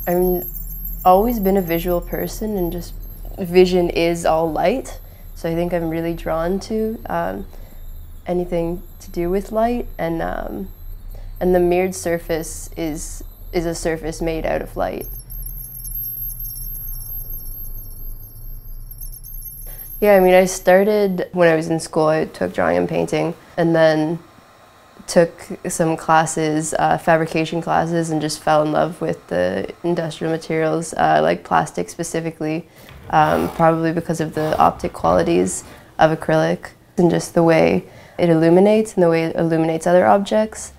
I've always been a visual person, and just vision is all light. So I think I'm really drawn to anything to do with light, and the mirrored surface is a surface made out of light. Yeah, I mean, I started when I was in school. I took drawing and painting, and then took some classes, fabrication classes, and just fell in love with the industrial materials, like plastic specifically, probably because of the optic qualities of acrylic and just the way it illuminates and the way it illuminates other objects.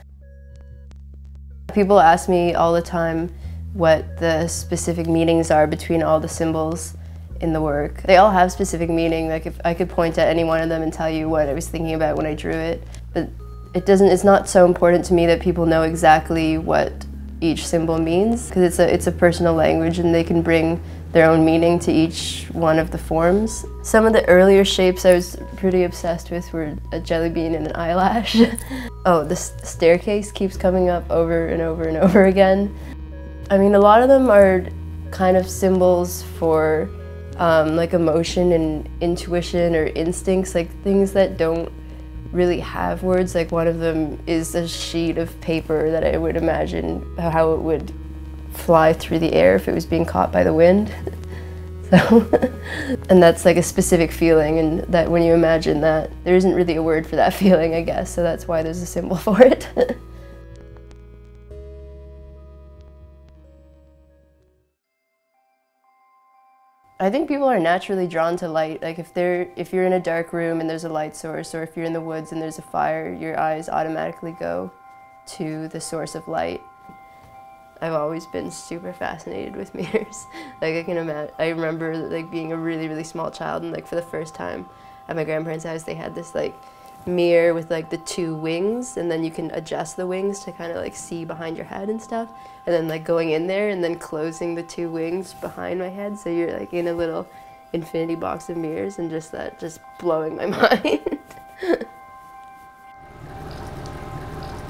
People ask me all the time what the specific meanings are between all the symbols in the work. They all have specific meaning. Like, if I could point at any one of them and tell you what I was thinking about when I drew it, but it's not so important to me that people know exactly what each symbol means, because it's a personal language and they can bring their own meaning to each one of the forms. Some of the earlier shapes I was pretty obsessed with were a jelly bean and an eyelash. Oh, the staircase keeps coming up over and over and over again. I mean, a lot of them are kind of symbols for like emotion and intuition or instincts, like things that don't really have words. Like, one of them is a sheet of paper that I would imagine how it would fly through the air if it was being caught by the wind. So, and that's like a specific feeling, and that when you imagine that, there isn't really a word for that feeling, I guess, so that's why there's a symbol for it. I think people are naturally drawn to light. Like, if you're in a dark room and there's a light source, or if you're in the woods and there's a fire, your eyes automatically go to the source of light. I've always been super fascinated with mirrors. Like, I remember like being a really, really small child, and like for the first time at my grandparents' house, they had this like mirror with like the two wings, and then you can adjust the wings to kind of like see behind your head and stuff, and then like going in there and then closing the two wings behind my head, so you're like in a little infinity box of mirrors, and just blowing my mind.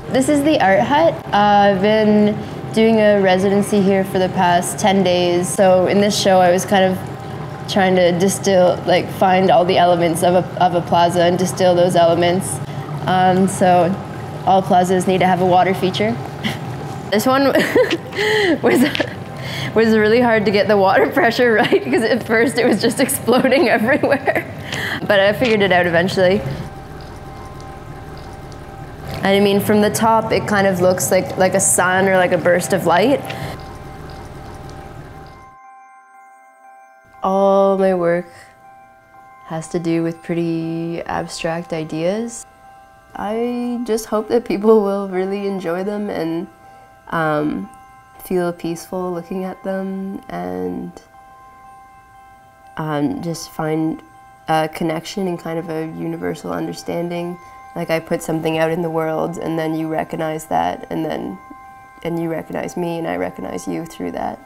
This is the art hut. I've been doing a residency here for the past 10 days. So in this show I was kind of trying to distill, like find all the elements of a plaza and distill those elements. So all plazas need to have a water feature. This one was really hard to get the water pressure right, because at first it was just exploding everywhere. But I figured it out eventually. And I mean, from the top it kind of looks like a sun or like a burst of light. All my work has to do with pretty abstract ideas. I just hope that people will really enjoy them and feel peaceful looking at them, and just find a connection and kind of a universal understanding. Like, I put something out in the world, and then you recognize that, and you recognize me, and I recognize you through that.